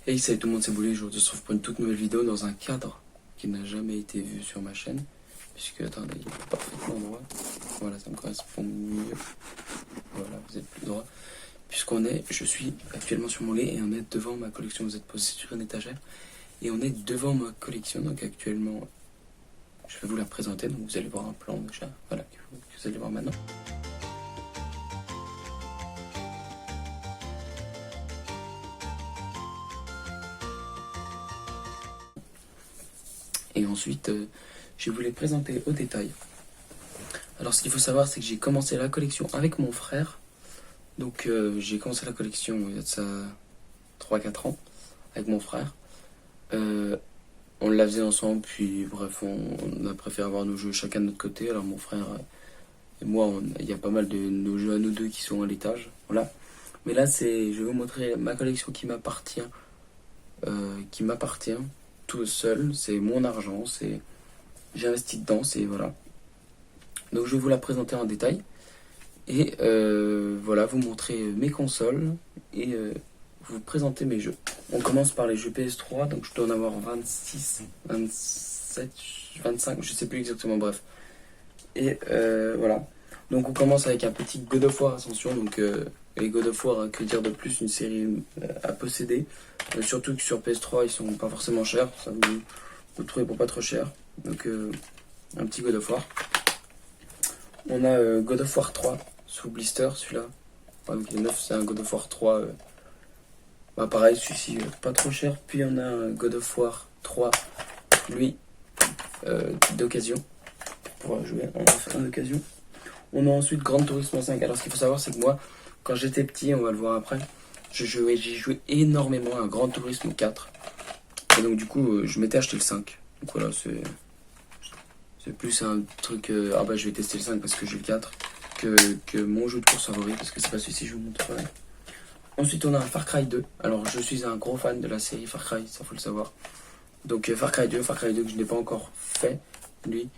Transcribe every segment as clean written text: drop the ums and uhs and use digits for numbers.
Hey, salut tout le monde, c'est Boulé. Je vous retrouve pour une toute nouvelle vidéo dans un cadre qui n'a jamais été vu sur ma chaîne. Puisque, attendez, il est parfaitement droit. Voilà, ça me correspond mieux. Voilà, vous êtes plus droit. Je suis actuellement sur mon lit et on est devant ma collection. Vous êtes posé sur une étagère et on est devant ma collection. Donc actuellement, je vais vous la présenter. Donc vous allez voir un plan déjà, voilà, que vous allez voir maintenant. Et ensuite, je vais vous les présenter au détail. Alors ce qu'il faut savoir, c'est que j'ai commencé la collection avec mon frère. Donc j'ai commencé la collection il y a de ça 3-4 ans avec mon frère. On la faisait ensemble, puis bref, on a préféré avoir nos jeux chacun de notre côté. Alors mon frère et moi, il y a pas mal de nos jeux à nous deux qui sont à l'étage. Voilà. Mais là, je vais vous montrer ma collection qui m'appartient tout seul. C'est mon argent, j'ai investi dedans, c'est voilà. Donc je vais vous la présenter en détail. Et voilà, vous montrer mes consoles et vous présenter mes jeux. On commence par les jeux PS3, donc je dois en avoir 26, 27, 25, je sais plus exactement, bref. Et voilà. Donc on commence avec un petit God of War Ascension. Donc les God of War, que dire de plus, une série à posséder. Surtout que sur PS3 ils sont pas forcément chers, ça vous le trouvez pour pas trop cher. Donc un petit God of War. On a God of War 3 sous blister, celui-là. Ouais, donc il est neuf, c'est un God of War 3. Bah pareil, celui-ci pas trop cher. Puis on a un God of War 3, lui, d'occasion. Pour pouvoir jouer, on va faire un d'occasion. On a ensuite Gran Turismo 5. Alors ce qu'il faut savoir, c'est que moi, quand j'étais petit, on va le voir après, j'ai joué énormément à Gran Turismo 4. Et donc du coup, je m'étais acheté le 5. Donc voilà, c'est plus un truc, ah bah je vais tester le 5 parce que j'ai le 4, que mon jeu de course favori, parce que c'est pas celui-ci que je vous montrerai. Ensuite on a un Far Cry 2. Alors je suis un gros fan de la série Far Cry, ça faut le savoir. Donc Far Cry 2 que je n'ai pas encore fait, lui.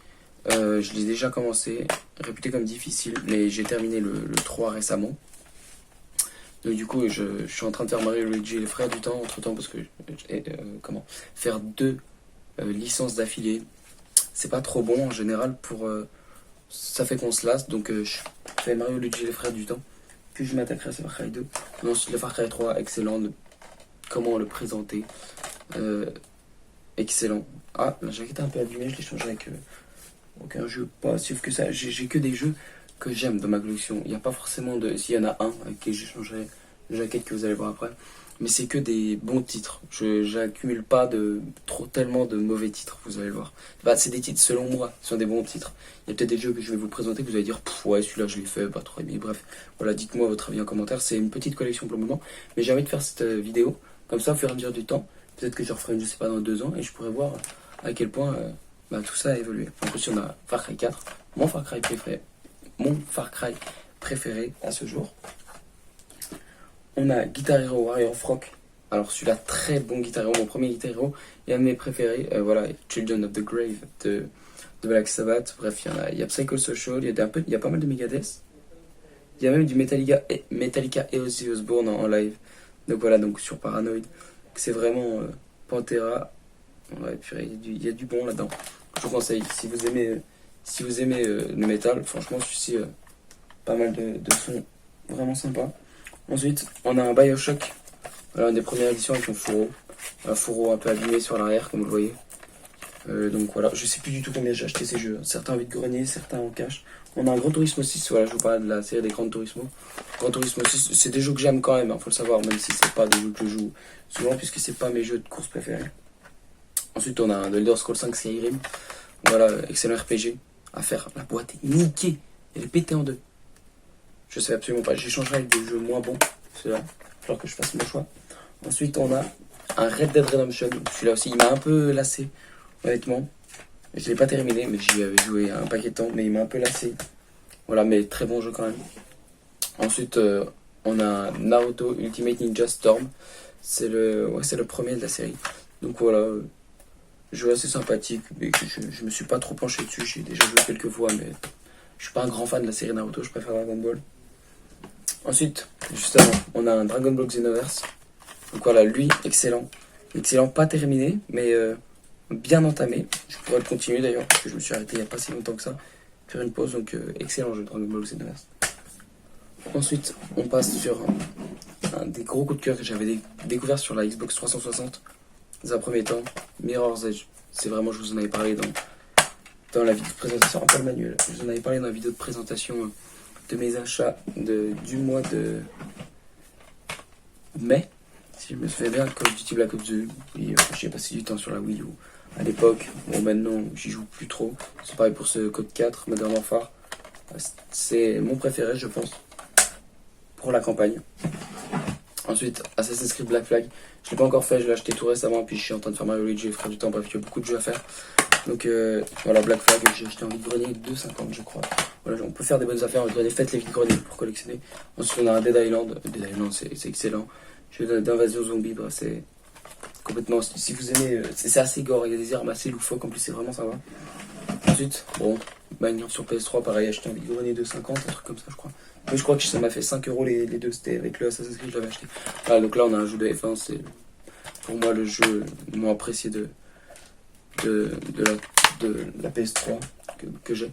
Je l'ai déjà commencé, réputé comme difficile, mais j'ai terminé le 3 récemment. Donc du coup je suis en train de faire Mario Luigi et les frères du temps entre temps, parce que faire 2 licences d'affilée, c'est pas trop bon en général pour ça fait qu'on se lasse. Donc je fais Mario Luigi et les frères du temps, puis je m'attaquerai à ce Far Cry 2. Et ensuite le Far Cry 3, excellent. Comment le présenter, excellent. Ah, la jaquette est un peu abîmée, je l'ai changé avec aucun jeu pas sauf que ça. J'ai que des jeux que j'aime dans ma collection. Il n'y a pas forcément de... S'il y en a un avec qui j'ai changé la jaquette que vous allez voir après, mais c'est que des bons titres. J'accumule pas tellement de mauvais titres, vous allez le voir. Bah, c'est des titres selon moi, ce sont des bons titres. Il y a peut-être des jeux que je vais vous présenter que vous allez dire ouais, celui-là je l'ai fait, pas trop aimé. Bref, voilà, dites-moi votre avis en commentaire. C'est une petite collection pour le moment, mais j'ai envie de faire cette vidéo comme ça au fur et à mesure du temps. Peut-être que je referai, je sais pas, dans 2 ans, et je pourrai voir à quel point tout ça a évolué. En plus, on a Far Cry 4, mon Far Cry préféré à ce jour. On a Guitar Hero Warrior Rock. Alors celui-là, très bon Guitar Hero, mon premier Guitar Hero, et un de mes préférés. Voilà, Children of the Grave de Black Sabbath. Bref, il y a Psycho Social, il y a pas mal de Megadeth. Il y a même du Metallica et Ozzy Osbourne en live. Donc voilà, donc sur Paranoid, c'est vraiment Pantera. Ouais, purée, il y a du bon là-dedans. Je vous conseille, si vous aimez le métal, franchement, celui-ci, pas mal de sons vraiment sympa. Ensuite, on a un Bioshock, voilà, une des premières éditions avec un fourreau un peu abîmé sur l'arrière, comme vous le voyez. Donc voilà, je sais plus du tout combien j'ai acheté ces jeux. Certains en vide-grenier, certains en cash. On a un Gran Turismo 6, voilà, je vous parle de la série des Gran Turismo. Gran Turismo 6, c'est des jeux que j'aime quand même, faut le savoir, même si c'est pas des jeux que je joue souvent, puisque c'est pas mes jeux de course préférés. Ensuite, on a un The Elder Scrolls 5 Skyrim. Voilà, excellent RPG à faire. La boîte est niquée, elle est pétée en deux. Je sais absolument pas, j'échangerai avec des jeux moins bons, ceux-là, il va que je fasse mon choix. Ensuite, on a un Red Dead Redemption. Celui-là aussi, il m'a un peu lassé, honnêtement. Je l'ai pas terminé, mais j'y avais joué un paquet de temps, mais il m'a un peu lassé. Voilà, mais très bon jeu quand même. Ensuite, on a Naruto Ultimate Ninja Storm. C'est le premier de la série. Donc voilà, jeu assez sympathique, mais je me suis pas trop penché dessus. J'ai déjà joué quelques fois, mais je suis pas un grand fan de la série Naruto, je préfère Dragon Ball. Ensuite, juste avant, on a un Dragon Ball Xenoverse. Donc voilà, lui, excellent. Excellent, pas terminé, mais bien entamé. Je pourrais le continuer d'ailleurs, parce que je me suis arrêté il n'y a pas si longtemps que ça. Faire une pause, donc excellent jeu Dragon Ball Xenoverse. Ensuite, on passe sur un des gros coups de cœur que j'avais découvert sur la Xbox 360. Dans un premier temps, Mirror's Edge. C'est vraiment, je vous en avais parlé dans la vidéo de présentation, pas le manuel. Je vous en avais parlé dans la vidéo de présentation de mes achats du mois de mai. Si je me souviens bien, Call of Duty Black Ops 2. Oui, j'ai passé du temps sur la Wii U à l'époque. Bon, maintenant, j'y joue plus trop. C'est pareil pour ce Code 4, Modern Warfare. C'est mon préféré, je pense, pour la campagne. Ensuite, Assassin's Creed Black Flag. Je l'ai pas encore fait, je l'ai acheté tout récemment. Puis je suis en train de faire Mario Luigi, frère du temps. Bref, il y a beaucoup de jeux à faire. Donc voilà, Black Flag, j'ai acheté en vide-grenier 2,50 je crois. Voilà, on peut faire des bonnes affaires en vide-grenier. Faites les vide-greniers pour collectionner. Ensuite, on a un Dead Island. Dead Island, c'est excellent. Jeu d'invasion zombie, bah, c'est complètement. Si vous aimez, c'est assez gore. Il y a des armes assez loufoques. En plus, c'est vraiment sympa. Ensuite, bon, Minecraft sur PS3, pareil, acheté en vide-grenier 2,50, un truc comme ça, je crois. Mais je crois que ça m'a fait 5 € les deux. C'était avec le Assassin's Creed, je l'avais acheté. Voilà, donc là, on a un jeu de F1. C'est pour moi le jeu le moins apprécié de la PS3 que j'ai.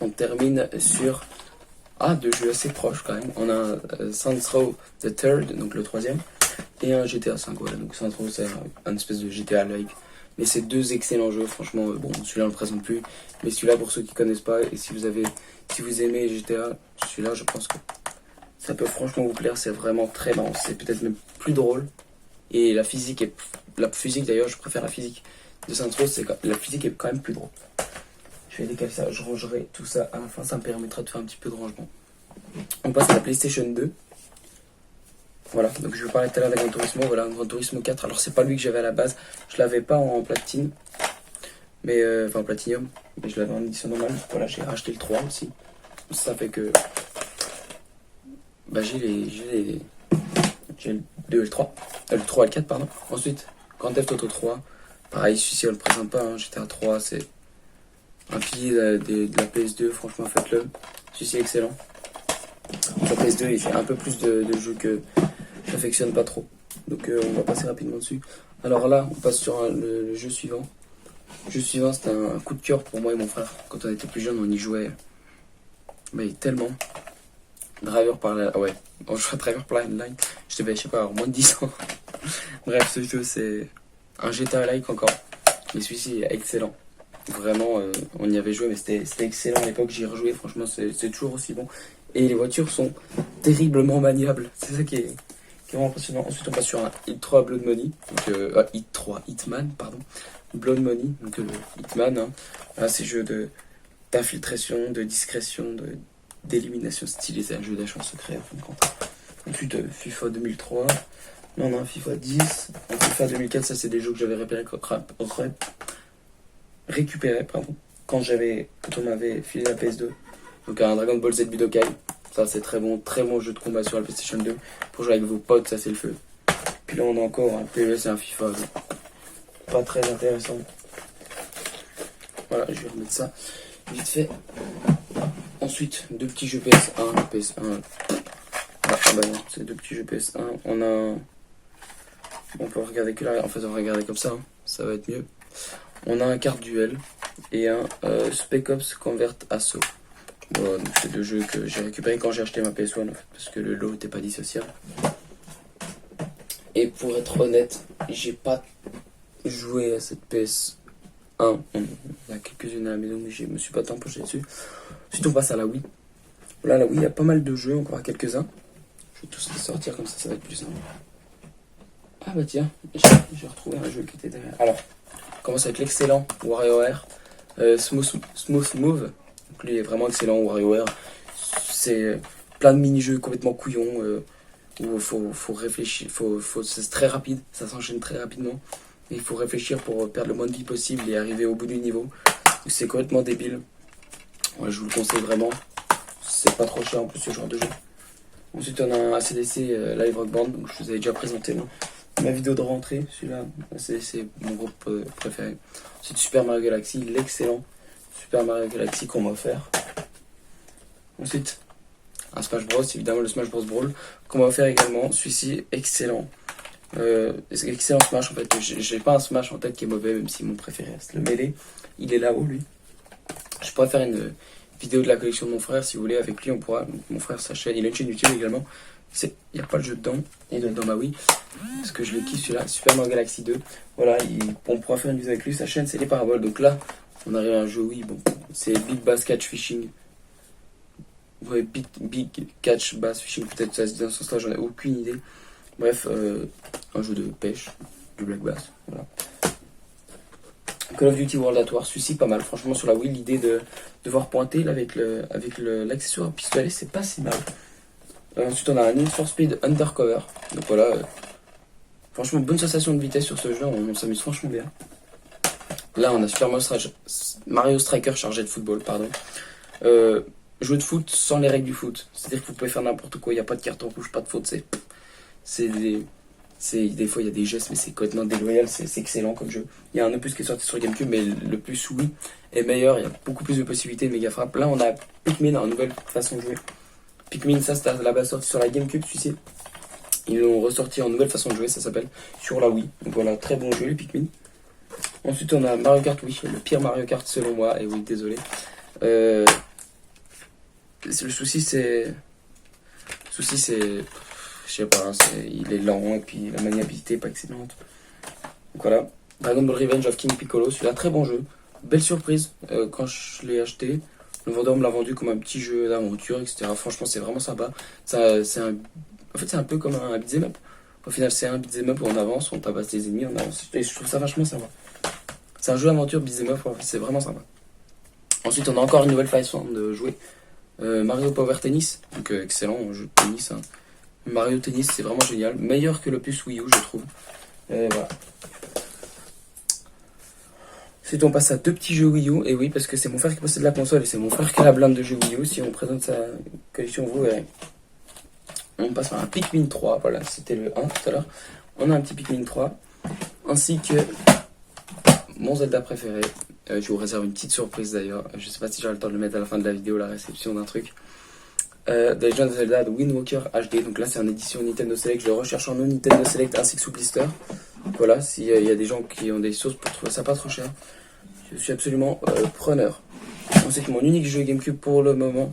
On termine sur deux jeux assez proches quand même. On a Saints Row the Third, donc le troisième, et un GTA 5. Voilà, donc Saints Row c'est un espèce de GTA like. Mais c'est deux excellents jeux, franchement. Bon, celui-là on le présente plus, mais celui-là pour ceux qui connaissent pas, et si vous aimez GTA, celui-là je pense que ça peut franchement vous plaire. C'est vraiment très marrant. C'est peut-être même plus drôle. Et la physique d'ailleurs, je préfère la physique de Saints Row, la physique est quand même plus drôle. Je vais décaler ça, je rangerai tout ça à la fin, ça me permettra de faire un petit peu de rangement. On passe à la PlayStation 2. Voilà, donc je vais parler tout à l'heure de Gran Turismo. Voilà, Gran Turismo 4. Alors c'est pas lui que j'avais à la base, je l'avais pas en platine, mais en platinium, mais je l'avais en édition normale. Voilà, j'ai racheté le 3 aussi. Ça fait que j'ai le 2 et le 3. Le 3 et le 4, pardon. Ensuite, Grand Theft Auto 3. Pareil, celui-ci on le présente pas, hein. GTA 3, c'est un pilier de la PS2, franchement faites-le. Celui-ci est excellent. La PS2, il fait un peu plus de jeux que j'affectionne pas trop. Donc on va passer rapidement dessus. Alors là, on passe sur le jeu suivant. Le jeu suivant, c'était un coup de cœur pour moi et mon frère. Quand on était plus jeune, on y jouait mais tellement. Driver par la... ouais, on jouait à Driver par Line. Je sais pas, moins de 10 ans. Bref, ce jeu, c'est un GTA-like encore. Mais celui-ci est excellent. Vraiment, on y avait joué, mais c'était excellent à l'époque. J'y ai rejoué, franchement, c'est toujours aussi bon. Et les voitures sont terriblement maniables. C'est ça qui est vraiment impressionnant. Ensuite, on passe sur un Hit 3 Blood Money. Donc, Hit 3 Hitman, pardon. Blood Money, donc Hitman. Hein. Là, c'est jeu d'infiltration, de discrétion, d'élimination stylée. C'est un jeu d'achat secret, en fin de compte. Ensuite, FIFA 2003. Là, on a un FIFA 10. Un FIFA 2004, ça, c'est des jeux que j'avais récupéré quand on m'avait filé la PS2. Donc un Dragon Ball Z Budokai, ça c'est très bon jeu de combat sur la PlayStation 2 pour jouer avec vos potes, ça c'est le feu. Puis là on a encore un PES et un FIFA, pas très intéressant. Voilà, je vais remettre ça vite fait. Ensuite, deux petits jeux PS1. Non, c'est deux petits jeux PS1. On peut regarder que là, en fait on va regarder comme ça, hein. Ça va être mieux. On a un carte duel et un Spec Ops Convert Assault. Voilà, donc c'est deux jeux que j'ai récupérés quand j'ai acheté ma PS1 en fait, parce que le lot n'était pas dissociable. Et pour être honnête, j'ai pas joué à cette PS1. Il y a quelques-unes à la maison, mais je me suis pas tant penché dessus. Ensuite, on passe à la Wii. Voilà, la Wii, il y a pas mal de jeux, encore quelques-uns. Je vais tous les sortir comme ça va être plus simple. Ah bah tiens, j'ai retrouvé un jeu qui était derrière. Alors, on commence avec l'excellent WarioWare Smooth Move. Donc lui est vraiment excellent, WarioWare. C'est plein de mini-jeux complètement couillons où il faut réfléchir, c'est très rapide, ça s'enchaîne très rapidement. Et il faut réfléchir pour perdre le moins de vie possible et arriver au bout du niveau. C'est complètement débile. Ouais, je vous le conseille vraiment. C'est pas trop cher en plus ce genre de jeu. Ensuite on a un ACDC Live Rock Band, donc je vous avais déjà présenté ma vidéo de rentrée, celui-là, c'est mon groupe préféré. Ensuite Super Mario Galaxy, l'excellent Super Mario Galaxy qu'on m'a offert. Ensuite un Smash Bros, évidemment le Smash Bros Brawl, qu'on va faire également. Celui-ci, excellent. Excellent Smash, en fait. J'ai pas un Smash en tête qui est mauvais, même si mon préféré reste le Melee. Il est là-haut, lui. Je pourrais faire une vidéo de la collection de mon frère, si vous voulez, avec lui, on pourra. Mon frère, sa chaîne, il a une chaîne YouTube également. Il n'y a pas le jeu dedans, il doit être dans ma Wii. Parce que je le kiffe celui-là, Super Mario Galaxy 2. Voilà, on pourra faire une vidéo avec lui. Sa chaîne, c'est les paraboles. Donc là, on arrive à un jeu Wii. Bon, c'est Big Bass Catch Fishing. Ouais, Big Catch Bass Fishing, peut-être ça se dit dans ce sens-là, j'en ai aucune idée. Bref, un jeu de pêche, du black bass. Voilà. Call of Duty World at War, celui-ci pas mal. Franchement, sur la Wii, l'idée de devoir pointer là, avec l'accessoire pistolet, c'est pas si mal. Ensuite, on a un Need for Speed Undercover. Donc voilà, franchement, bonne sensation de vitesse sur ce jeu, on s'amuse franchement bien. Là, on a Super Mario Striker chargé de football, pardon. Jeu de foot sans les règles du foot. C'est-à-dire que vous pouvez faire n'importe quoi, il n'y a pas de carton rouge, pas de faute. Des fois, il y a des gestes, mais c'est complètement déloyal, c'est excellent comme jeu. Il y a un opus qui est sorti sur GameCube, mais le plus oui est meilleur, il y a beaucoup plus de possibilités de méga frappe. Là, on a Pikmin, une nouvelle façon de jouer. Pikmin, ça c'était à la base sorti sur la GameCube, celui-ci. Ils l'ont ressorti en nouvelle façon de jouer, ça s'appelle sur la Wii. Donc voilà, très bon jeu, les Pikmin. Ensuite, on a Mario Kart, oui, le pire Mario Kart selon moi, et oui, désolé. Le souci, c'est. Je sais pas, il est lent et puis la maniabilité est pas excellente. Donc voilà. Dragon Ball Revenge of King Piccolo, celui-là, très bon jeu. Belle surprise quand je l'ai acheté. Le vendeur me l'a vendu comme un petit jeu d'aventure, etc. Franchement, c'est vraiment sympa. En fait, c'est un peu comme un beat'em up. Au final, c'est un beat'em up où on avance, on tabasse les ennemis, on avance. Et je trouve ça vachement sympa. C'est un jeu aventure beat'em up, c'est vraiment sympa. Ensuite, on a encore une nouvelle façon de jouer. Mario Power Tennis, donc excellent jeu de tennis. Hein. Mario Tennis, c'est vraiment génial. Meilleur que l'opus Wii U, je trouve. Voilà. Ensuite, on passe à deux petits jeux Wii U. Et oui, parce que c'est mon frère qui possède la console et c'est mon frère qui a la blinde de jeux Wii U. Si on présente sa collection, vous verrez. On passe par un Pikmin 3. Voilà, c'était le 1 tout à l'heure. On a un petit Pikmin 3. Ainsi que mon Zelda préféré. Je vous réserve une petite surprise d'ailleurs. Je sais pas si j'aurai le temps de le mettre à la fin de la vidéo, la réception d'un truc. The Legend of Zelda, The Wind Walker HD. Donc là, c'est en édition Nintendo Select. Je le recherche en non Nintendo Select ainsi que sous blister. Voilà, s'il y a des gens qui ont des sources pour trouver ça pas trop cher, je suis absolument preneur. Ensuite, mon unique jeu GameCube pour le moment,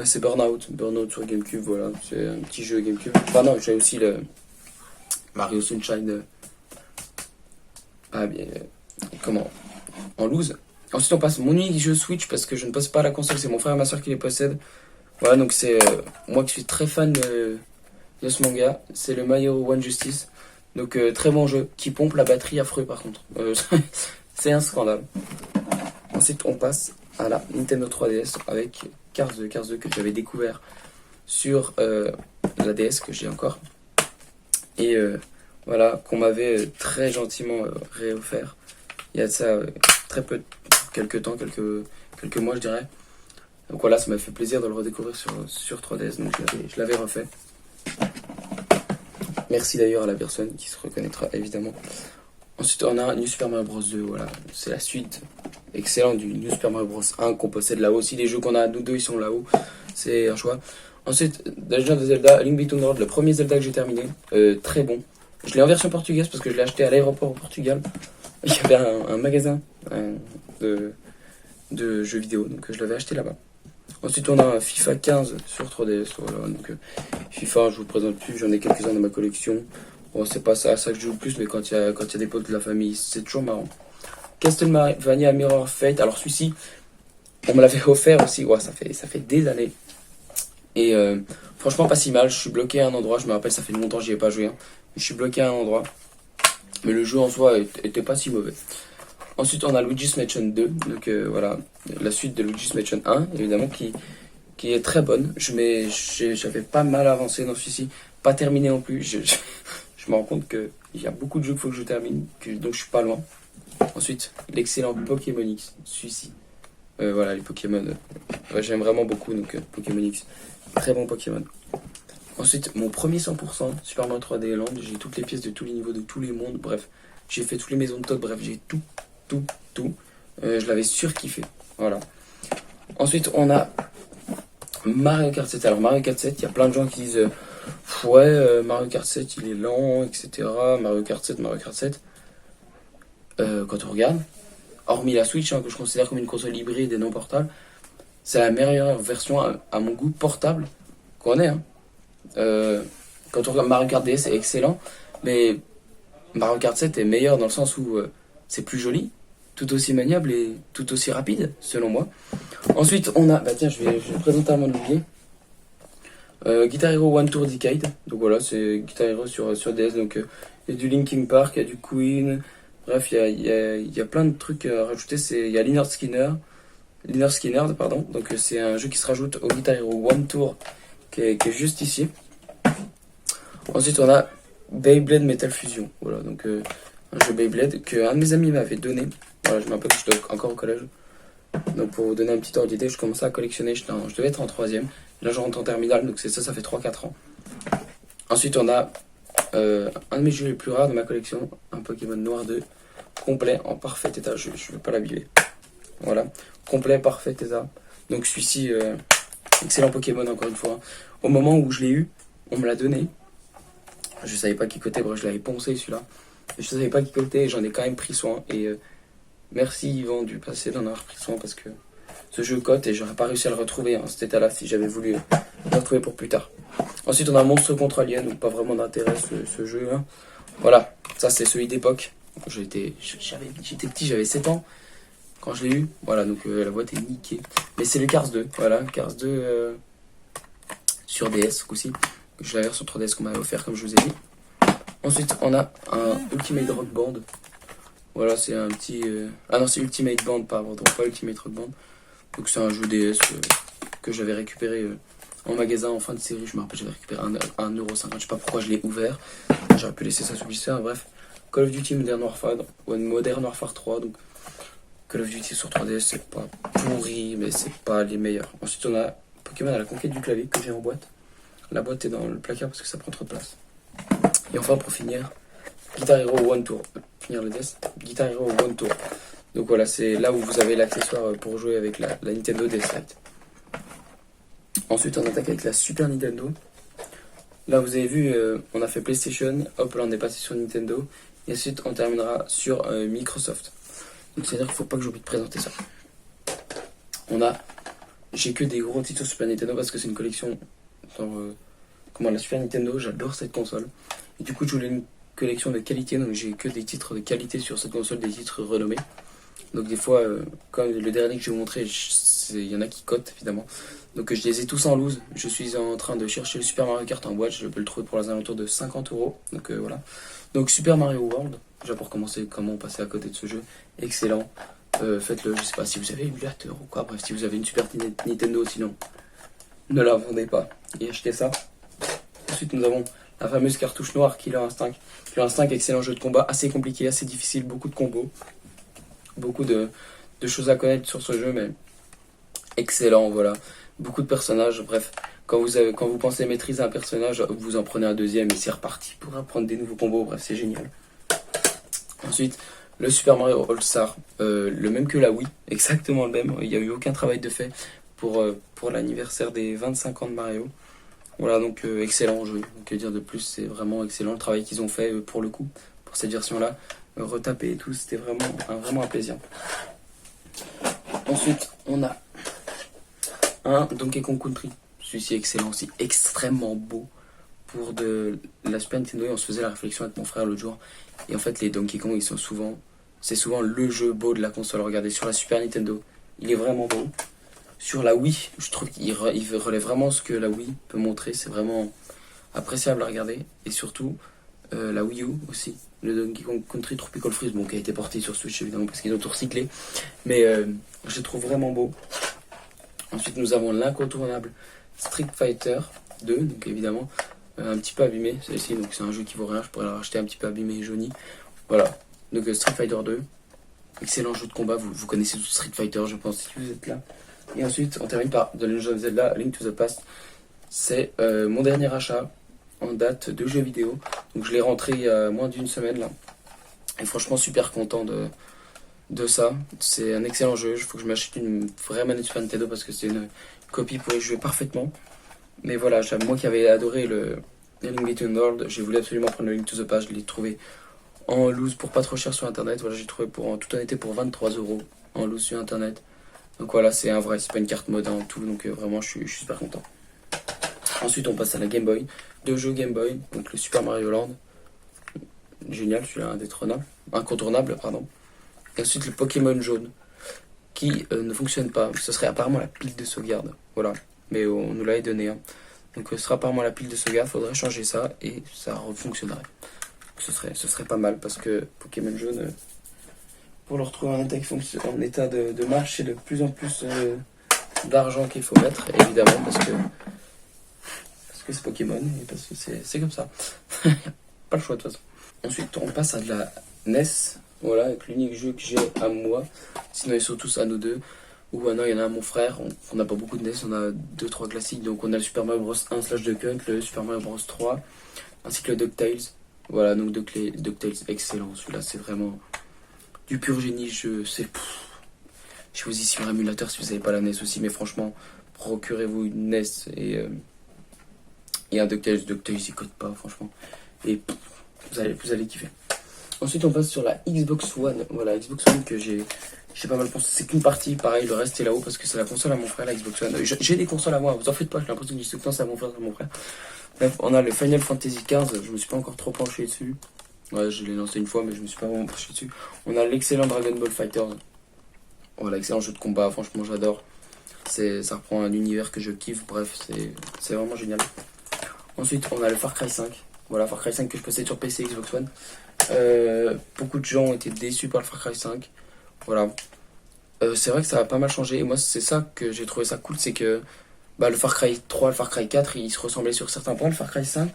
c'est Burnout. Burnout sur GameCube, voilà. C'est un petit jeu GameCube. Enfin, non, j'ai aussi le Mario Sunshine. Comment en loose. Ensuite, on passe mon unique jeu Switch parce que je ne possède pas la console, c'est mon frère et ma soeur qui les possèdent. Voilà, donc c'est moi qui suis très fan de ce manga. C'est le My Hero One Justice. Donc très bon jeu qui pompe la batterie affreux par contre. C'est un scandale. Ensuite, on passe à la Nintendo 3DS avec Cars 2 que j'avais découvert sur la DS que j'ai encore. Et voilà, qu'on m'avait très gentiment réoffert. Il y a de ça très peu, quelques temps, quelques mois je dirais. Donc voilà, ça m'a fait plaisir de le redécouvrir sur 3DS, donc je l'avais refait. Merci d'ailleurs à la personne qui se reconnaîtra évidemment. Ensuite on a New Super Mario Bros 2, voilà, c'est la suite excellente du New Super Mario Bros 1 qu'on possède là-haut. Aussi les jeux qu'on a, nous deux ils sont là-haut, c'est un choix. Ensuite, The Legend of Zelda, Link Between Worlds, le premier Zelda que j'ai terminé, très bon. Je l'ai en version portugaise parce que je l'ai acheté à l'aéroport au Portugal. Il y avait un magasin de jeux vidéo, donc je l'avais acheté là-bas. Ensuite, on a un FIFA 15 sur 3DS. Voilà, donc FIFA, je vous présente plus, j'en ai quelques-uns dans ma collection. Bon, c'est pas ça que je joue le plus, mais quand il y a des potes de la famille, c'est toujours marrant. Castlevania Mirror Fate, alors celui-ci, on me l'avait offert aussi, ouais, ça fait des années. Et franchement, pas si mal, je suis bloqué à un endroit, je me rappelle, ça fait longtemps que j'y ai pas joué, hein, mais je suis bloqué à un endroit. Mais le jeu en soi était pas si mauvais. Ensuite, on a Luigi's Mansion 2, donc voilà, la suite de Luigi's Mansion 1, évidemment, qui est très bonne. J'avais pas mal avancé dans celui-ci, pas terminé non plus. Je me rends compte qu'il y a beaucoup de jeux qu'il faut que je termine, donc je suis pas loin. Ensuite, l'excellent Pokémon X, celui-ci. Voilà, les Pokémon, j'aime vraiment beaucoup, donc Pokémon X, très bon Pokémon. Ensuite, mon premier 100%, Super Mario 3D Land, j'ai toutes les pièces de tous les niveaux, de tous les mondes, bref. J'ai fait toutes les maisons de Todd, bref, j'ai tout. Je l'avais surkiffé, voilà. Ensuite, on a Mario Kart 7. Alors Mario Kart 7, il y a plein de gens qui disent ouais, Mario Kart 7 il est lent, etc. Mario Kart 7, Mario Kart 7. Quand on regarde, hormis la Switch, hein, que je considère comme une console hybride et non portable, c'est la meilleure version à mon goût portable qu'on ait. Hein. Quand on regarde Mario Kart DS, c'est excellent, mais Mario Kart 7 est meilleur dans le sens où c'est plus joli, tout aussi maniable et tout aussi rapide, selon moi. Ensuite, on a, bah tiens, je vais le présenter avant de l'oublier. Guitar Hero One Tour Decade, donc voilà, c'est Guitar Hero sur DS, donc il y a du Linkin Park, il y a du Queen, bref, il y a plein de trucs à rajouter, il y a Lynyrd Skynyrd, pardon, donc c'est un jeu qui se rajoute au Guitar Hero One Tour, qui est juste ici. Ensuite, on a Beyblade Metal Fusion, voilà, donc un jeu Beyblade que un de mes amis m'avait donné, voilà, je me rappelle que j'étais encore au collège. Donc pour vous donner un petit ordre d'idée, je commençais à collectionner, je devais être en troisième. Là je rentre en terminale, donc c'est ça, ça fait 3-4 ans. Ensuite on a un de mes jeux les plus rares de ma collection, un Pokémon Noir 2, complet, en parfait état, je ne vais pas l'abîmer. Voilà, complet, parfait état. Donc celui-ci, excellent Pokémon encore une fois. Au moment où je l'ai eu, on me l'a donné. Je savais pas qui cotait, bref je l'avais poncé celui-là. Je savais pas qui cotait, j'en ai quand même pris soin et... merci Yvan du passé d'en avoir pris soin parce que ce jeu cote et j'aurais pas réussi à le retrouver en cet état-là si j'avais voulu le retrouver pour plus tard. Ensuite on a Monstre contre Alien, donc pas vraiment d'intérêt ce jeu. Hein. Voilà, ça c'est celui d'époque. J'étais petit, j'avais 7 ans quand je l'ai eu. Voilà, donc la boîte est niquée. Mais c'est le Cars 2, voilà, Cars 2 sur DS aussi. Je l'avais sur 3DS qu'on m'avait offert comme je vous ai dit. Ensuite on a un Ultimate Rock Band. Voilà, c'est un petit... Ah non, c'est Ultimate Band, pardon, pas Ultimate Rock Band. Donc c'est un jeu DS que j'avais récupéré en magasin en fin de série. Je me rappelle, j'avais récupéré 1,50€. Je sais pas pourquoi je l'ai ouvert. J'aurais pu laisser ça sous le bref. Call of Duty Modern Warfare, Modern Warfare 3. Donc Call of Duty sur 3DS, c'est pas pourri, mais c'est pas les meilleurs. Ensuite, on a Pokémon à la conquête du clavier que j'ai en boîte. La boîte est dans le placard parce que ça prend trop de place. Et enfin, pour finir, Guitar Hero One Tour. Finir le DS. Guitar Hero One Tour. Donc voilà, c'est là où vous avez l'accessoire pour jouer avec la Nintendo DS Lite. Ensuite, on attaque avec la Super Nintendo. Là, vous avez vu, on a fait PlayStation. Hop, là, on est passé sur Nintendo. Et ensuite, on terminera sur Microsoft. Donc, c'est-à-dire qu'il ne faut pas que j'oublie de présenter ça. J'ai que des gros titres Super Nintendo parce que c'est une collection. La Super Nintendo, j'adore cette console. Et du coup, je voulais une collection de qualité, donc j'ai que des titres de qualité sur cette console, des titres renommés. Donc des fois, comme le dernier que je vais vous montrer, il y en a qui cotent évidemment. Donc je les ai tous en loose. Je suis en train de chercher le Super Mario Kart en boîte, je peux le trouver pour les alentours de 50€. Donc voilà. Donc Super Mario World, déjà pour commencer, comment passer à côté de ce jeu, excellent. Faites-le, je sais pas si vous avez une émulateur ou quoi, bref, si vous avez une Super Nintendo, sinon ne la vendez pas et achetez ça. Ensuite nous avons la fameuse cartouche noire Killer Instinct. Killer Instinct, excellent jeu de combat, assez compliqué, assez difficile, beaucoup de combos, beaucoup de choses à connaître sur ce jeu, mais excellent, voilà. Beaucoup de personnages, bref. Quand vous pensez maîtriser un personnage, vous en prenez un deuxième et c'est reparti pour apprendre des nouveaux combos, bref, c'est génial. Ensuite, le Super Mario All-Star, le même que la Wii, exactement le même. Il n'y a eu aucun travail de fait pour l'anniversaire des 25 ans de Mario. Voilà, donc excellent jeu. Donc que dire de plus, c'est vraiment excellent le travail qu'ils ont fait pour le coup, pour cette version-là. Retaper et tout, c'était vraiment un plaisir. Ensuite, on a un Donkey Kong Country. Celui-ci est excellent aussi, extrêmement beau pour de la Super Nintendo. Et on se faisait la réflexion avec mon frère l'autre jour. Et en fait, les Donkey Kong, c'est souvent le jeu beau de la console. Regardez, sur la Super Nintendo, il est vraiment beau. Sur la Wii, je trouve qu'il relève vraiment ce que la Wii peut montrer. C'est vraiment appréciable à regarder. Et surtout, la Wii U aussi. Le Donkey Kong Country Tropical Freeze, bon, qui a été porté sur Switch évidemment parce qu'ils ont tout recyclé. Mais je le trouve vraiment beau. Ensuite, nous avons l'incontournable Street Fighter 2. Donc évidemment, un petit peu abîmé. Celle-ci, donc c'est un jeu qui vaut rien. Je pourrais la racheter un petit peu abîmé et jauni. Voilà. Donc Street Fighter 2. Excellent jeu de combat. Vous connaissez tout Street Fighter, je pense, si vous êtes là. Et ensuite, on termine par The Legend of Zelda Link to the Past. C'est mon dernier achat en date de jeux vidéo. Donc je l'ai rentré il y a moins d'une semaine là. Et franchement super content de ça. C'est un excellent jeu. Il faut que je m'achète une vraie manette Super Nintendo parce que c'est une copie pour y jouer parfaitement. Mais voilà, moi qui avais adoré le Link Between Worlds, j'ai voulu absolument prendre le Link to the Past. Je l'ai trouvé en loose pour pas trop cher sur internet. Voilà, j'ai trouvé en toute honnêteté pour 23 € en loose sur internet. Donc voilà, c'est un vrai, c'est pas une carte mode en tout. Donc vraiment, je suis super content. Ensuite, on passe à la Game Boy. 2 jeux Game Boy, donc le Super Mario Land. Génial, celui-là, incontournable, pardon. Et ensuite, le Pokémon jaune, qui ne fonctionne pas. Ce serait apparemment la pile de sauvegarde. Voilà, mais on nous l'avait donné. Hein. Donc ce sera apparemment la pile de sauvegarde, faudrait changer ça et ça refonctionnerait. Ce serait pas mal parce que Pokémon jaune, pour le retrouver en état de marche, c'est de plus en plus d'argent qu'il faut mettre, évidemment, parce que c'est Pokémon et parce que c'est comme ça. Pas le choix de toute façon. Ensuite, on passe à de la NES. Voilà, avec l'unique jeu que j'ai à moi. Sinon, ils sont tous à nous deux. Ou non, il y en a un à mon frère. On n'a pas beaucoup de NES, on a 2-3 classiques. Donc, on a le Super Mario Bros 1 slash Duck Hunt, le Super Mario Bros 3, ainsi que le DuckTales. Voilà, donc DuckTales, excellent. Celui-là, c'est vraiment du pur génie. Je vous y sur émulateur si vous n'avez pas la NES aussi. Mais franchement, procurez-vous une NES et un DuckTales. DuckTales, il code pas, franchement. Et vous allez kiffer. Ensuite, on passe sur la Xbox One. Voilà, Xbox One que j'ai pas mal pensé. C'est qu'une partie, pareil, le reste est là-haut parce que c'est la console à mon frère, la Xbox One. J'ai des consoles à moi, vous en faites pas, j'ai l'impression que je dis tout le temps c'est à mon frère, c'est à mon frère. Bref, on a le Final Fantasy XV, je me suis pas encore trop penché dessus. Ouais, je l'ai lancé une fois, mais je me suis pas vraiment penché dessus. On a l'excellent Dragon Ball Fighters. Voilà, excellent jeu de combat, franchement, j'adore. Ça reprend un univers que je kiffe, bref, c'est vraiment génial. Ensuite, on a le Far Cry 5. Voilà, Far Cry 5 que je possède sur PC Xbox One. Beaucoup de gens ont été déçus par le Far Cry 5. Voilà. C'est vrai que ça a pas mal changé. Et moi, c'est ça que j'ai trouvé ça cool. C'est que le Far Cry 3, le Far Cry 4, ils se ressemblaient sur certains points. Le Far Cry 5,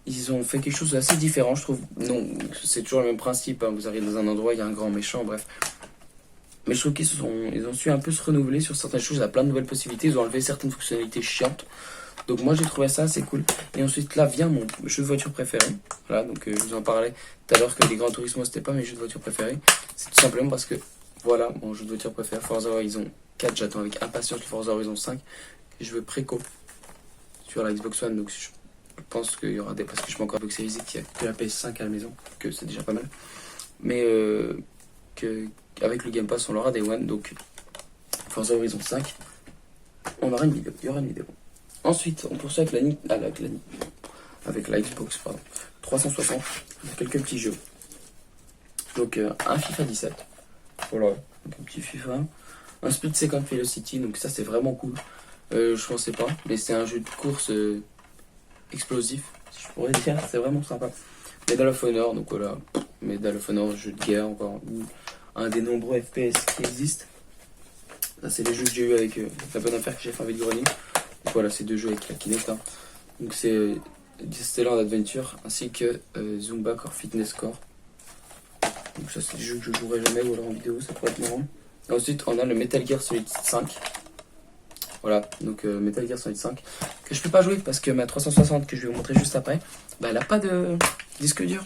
ils ont fait quelque chose d'assez différent, je trouve. Non, c'est toujours le même principe. Hein. Vous arrivez dans un endroit, il y a un grand méchant, bref. Mais je trouve ils ont su un peu se renouveler sur certaines choses. Il y a plein de nouvelles possibilités. Ils ont enlevé certaines fonctionnalités chiantes. Donc moi j'ai trouvé ça assez cool. Et ensuite là vient mon jeu de voiture préféré. Voilà, donc je vous en parlais tout à l'heure que les Gran Turismo c'était pas mes jeux de voiture préférés. C'est tout simplement parce que voilà mon jeu de voiture préféré, Forza Horizon 4. J'attends avec impatience le Forza Horizon 5 que je veux préco sur la Xbox One. Donc je pense qu'il y aura des... Parce que je m'en encore Xbox Series X, qu'il n'y a que la PS5 à la maison, que c'est déjà pas mal. Mais avec le Game Pass on aura des One. Donc Forza Horizon 5, on aura une vidéo, il y aura une vidéo. Ensuite, on poursuit avec la Xbox 360. Il y a quelques petits jeux. Donc, un FIFA 17. Voilà, donc un petit FIFA. Un Split Second Velocity, donc ça c'est vraiment cool. Je pensais pas, mais c'est un jeu de course explosif, si je pourrais dire. C'est vraiment sympa. Medal of Honor, donc voilà. Medal of Honor, jeu de guerre, encore un des nombreux FPS qui existent. Ça, c'est les jeux que j'ai eu avec la bonne affaire que j'ai fait avec Grenier. Donc voilà, ces deux jeux avec la Kinect. Hein. Donc c'est Stellar Adventure ainsi que Zumba Core Fitness Core. Donc ça c'est des jeux que je jouerai jamais ou alors en vidéo, ça pourrait être marrant. Et ensuite on a le Metal Gear Solid 5. Voilà, donc Metal Gear Solid 5 que je peux pas jouer parce que ma 360 que je vais vous montrer juste après, elle a pas de disque dur.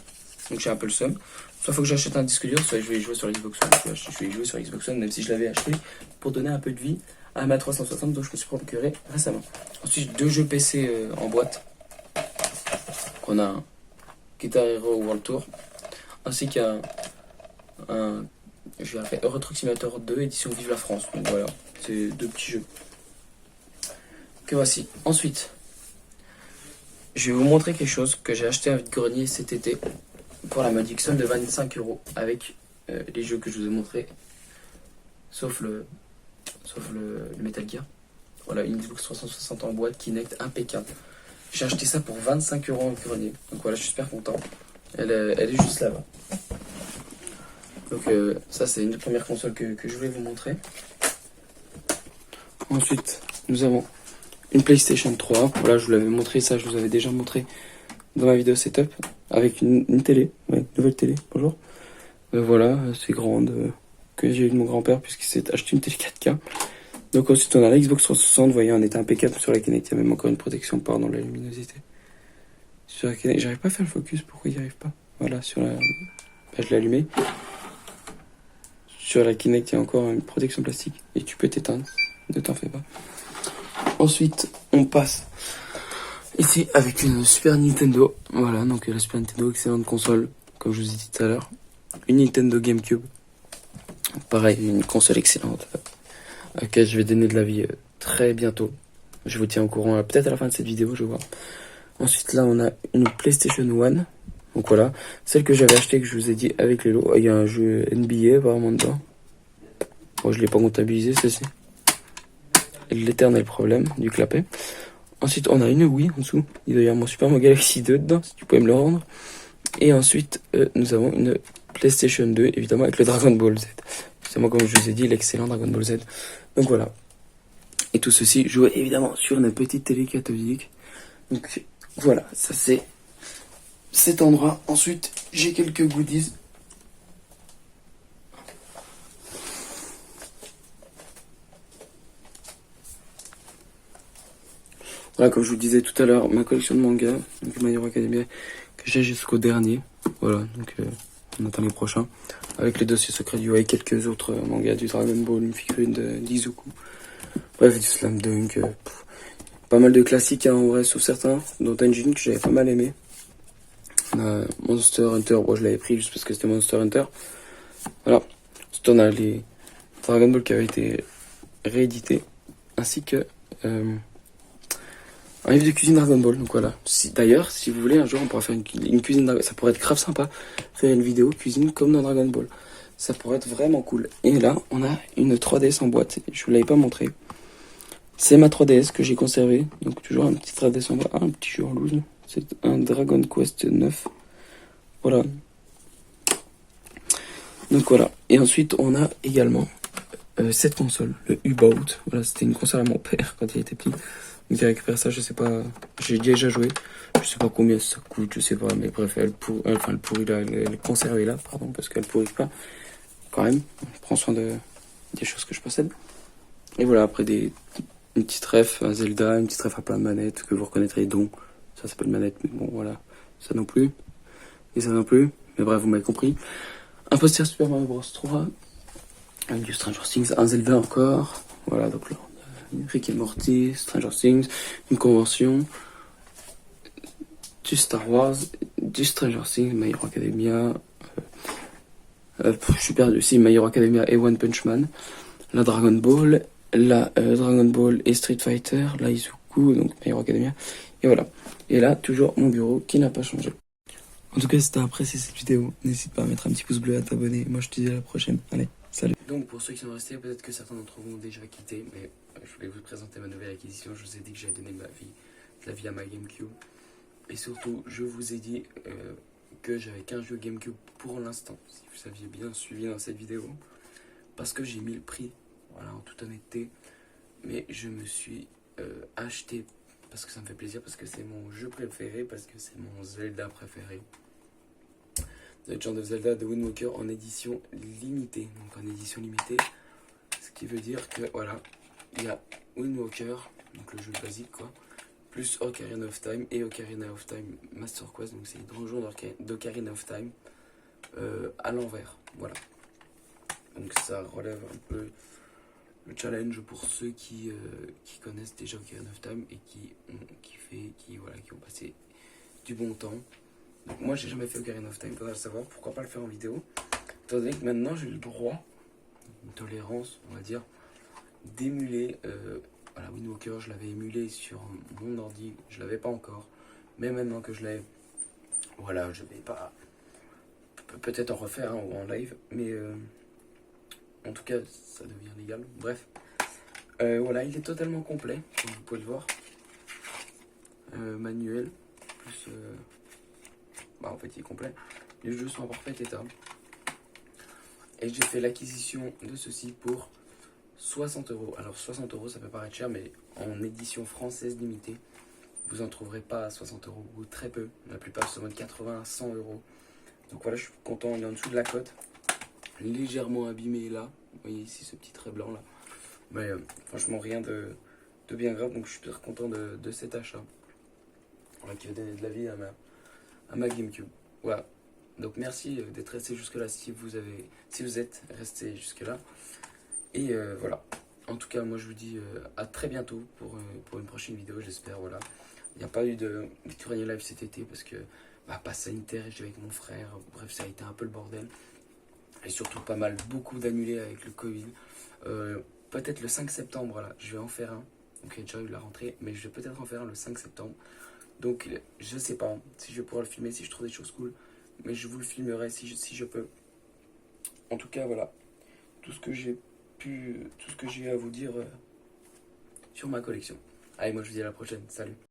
Donc j'ai un peu le seum. Soit faut que j'achète un disque dur, soit je vais y jouer sur Xbox One. Je vais y jouer sur Xbox One même si je l'avais acheté pour donner un peu de vie à ma 360, donc je me suis procuré récemment. Ensuite, 2 jeux PC en boîte. On a un Guitar Hero World Tour, ainsi qu'un je vais appeler Euro Truck Simulator 2 édition Vive la France. Donc voilà, c'est 2 petits jeux que voici. Ensuite, je vais vous montrer quelque chose que j'ai acheté à vide-grenier cet été pour la modique somme de 25 € avec les jeux que je vous ai montrés, sauf le Metal Gear. Voilà, une Xbox 360 en boîte, Kinect, impeccable. J'ai acheté ça pour 25 € en grenier. Donc voilà, je suis super content. Elle est juste là-bas. Donc ça, c'est une des premières consoles que je voulais vous montrer. Ensuite, nous avons une PlayStation 3. Voilà, je vous l'avais montré, ça, je vous avais déjà montré dans ma vidéo setup. Avec une télé, ouais, nouvelle télé, bonjour. Voilà, c'est grande. Que j'ai eu de mon grand-père puisqu'il s'est acheté une télé 4K. Donc ensuite on a la Xbox 360, vous voyez on est impeccable sur la Kinect, il y a même encore une protection pardon la luminosité. Sur la Kinect, j'arrive pas à faire le focus, pourquoi il n'y arrive pas? Voilà, sur la... je l'ai allumé. Sur la Kinect, il y a encore une protection plastique et tu peux t'éteindre. Ne t'en fais pas. Ensuite, on passe ici avec une Super Nintendo. Voilà, donc la Super Nintendo, excellente console, comme je vous ai dit tout à l'heure. Une Nintendo GameCube. Pareil, une console excellente à laquelle je vais donner de l'avis très bientôt. Je vous tiens au courant, peut-être à la fin de cette vidéo, je vois. Ensuite, là, on a une PlayStation 1. Donc voilà, celle que j'avais achetée, que je vous ai dit avec les lots. Il y a un jeu NBA apparemment dedans. Bon, je l'ai pas comptabilisé, ceci. L'éternel problème du clapet. Ensuite, on a une Wii en dessous. Il doit y avoir mon Super Mario Galaxy 2 dedans, si tu pouvais me le rendre. Et ensuite, nous avons une PlayStation 2, évidemment, avec le Dragon Ball Z. C'est moi, comme je vous ai dit, l'excellent Dragon Ball Z. Donc voilà. Et tout ceci joué évidemment sur une petite télé cathodique. Donc voilà, ça c'est cet endroit. Ensuite, j'ai quelques goodies. Voilà, comme je vous disais tout à l'heure, ma collection de mangas, donc My Hero Academia, que j'ai jusqu'au dernier. Voilà, donc on attend les prochains. Avec les dossiers secrets du et quelques autres mangas, du Dragon Ball, une figurine d'Izuku. Bref, du Slam Dunk. Pas mal de classiques hein, en vrai, sauf certains, dont Engine que j'avais pas mal aimé. Monster Hunter, bon, je l'avais pris juste parce que c'était Monster Hunter. Voilà. Ensuite, on a les Dragon Ball qui avaient été réédités, ainsi que un livre de cuisine Dragon Ball. Donc voilà. D'ailleurs, si vous voulez, un jour, on pourra faire une cuisine Dragon Ball. Ça pourrait être grave sympa, faire une vidéo cuisine comme dans Dragon Ball. Ça pourrait être vraiment cool. Et là, on a une 3DS en boîte. Je vous l'avais pas montré. C'est ma 3DS que j'ai conservée. Donc toujours un petit 3DS en boîte. Ah, un petit jeu en loose. C'est un Dragon Quest 9. Voilà. Donc voilà. Et ensuite, on a également cette console, le U-Boat. Voilà, c'était une console à mon père quand il était petit. Donc j'ai récupéré ça, je sais pas. J'ai déjà joué. Je sais pas combien ça coûte, je sais pas. Mais bref, elle pourrit là, elle est conservée là, pardon, parce qu'elle pourrit pas. Quand même, on prend soin des choses que je possède. Et voilà, après une petite ref à Zelda, une petite ref à plein de manettes que vous reconnaîtrez, dont ça s'appelle manette, mais bon voilà, ça non plus. Et ça non plus. Mais bref, vous m'avez compris. Un poster Super Mario Bros 3. Avec du Stranger Things, un Zelda encore. Voilà, donc là, on a Rick et Morty, Stranger Things, une convention, du Star Wars, du Stranger Things, My Hero Academia, je suis perdu, si, My Hero Academia et One Punch Man, la Dragon Ball, la Dragon Ball et Street Fighter, la Izuku, donc My Hero Academia, et voilà. Et là, toujours mon bureau qui n'a pas changé. En tout cas, si t'as apprécié cette vidéo, n'hésite pas à mettre un petit pouce bleu, à t'abonner. Moi, je te dis à la prochaine. Allez, salut. Donc, pour ceux qui sont restés, peut-être que certains d'entre vous ont déjà quitté, mais je voulais vous présenter ma nouvelle acquisition. Je vous ai dit que j'allais donner de la vie à ma GameCube. Et surtout, je vous ai dit que j'avais qu'un jeu GameCube pour l'instant, si vous aviez bien suivi dans cette vidéo. Parce que j'ai mis le prix, voilà, en toute honnêteté. Mais je me suis acheté, parce que ça me fait plaisir, parce que c'est mon jeu préféré, parce que c'est mon Zelda préféré. The Legend of Zelda de Wind Waker en édition limitée. Donc en édition limitée, ce qui veut dire que voilà, il y a Wind Waker, donc le jeu basique quoi, plus Ocarina of Time et Ocarina of Time Master Quest, donc c'est les donjons d'Ocarina of Time à l'envers. Voilà. Donc ça relève un peu le challenge pour ceux qui connaissent déjà Ocarina of Time et qui ont passé du bon temps. Donc moi j'ai jamais fait Ocarina of Time, faudra le savoir, pourquoi pas le faire en vidéo. Étant donné que maintenant j'ai le droit, une tolérance on va dire, d'émuler, voilà, Wind Waker je l'avais émulé sur mon ordi, je l'avais pas encore, mais maintenant que je l'ai, voilà, je vais pas, peut-être en refaire ou en live, mais en tout cas ça devient légal, bref. Voilà, il est totalement complet, comme vous pouvez le voir, manuel, plus... en fait il est complet, les jeux sont en parfait état et j'ai fait l'acquisition de ceci pour 60 €. Alors 60 € ça peut paraître cher, mais en édition française limitée vous en trouverez pas à 60 € ou très peu, la plupart sont de 80 à 100 €. Donc voilà, je suis content, il est en dessous de la cote, légèrement abîmé là, vous voyez ici ce petit trait blanc là, mais franchement rien de bien grave, donc je suis très content de cet achat, voilà, qui va donner de la vie à ma GameCube. Voilà, Donc merci d'être resté jusque-là si vous êtes resté jusque-là. Et voilà. En tout cas, moi je vous dis à très bientôt pour une prochaine vidéo, j'espère. Voilà. Il n'y a pas eu de Victorien Live cet été parce que pas sanitaire, j'étais avec mon frère. Bref, ça a été un peu le bordel. Et surtout pas mal, beaucoup d'annulés avec le Covid. Euh, Peut-être le 5 septembre, voilà, je vais en faire un. Donc il y a déjà eu la rentrée, mais je vais peut-être en faire un le 5 septembre. Donc je sais pas si je vais pouvoir le filmer, si je trouve des choses cool. Mais je vous le filmerai si je peux. En tout cas, voilà, tout ce que j'ai à vous dire sur ma collection. Allez, moi je vous dis à la prochaine, salut.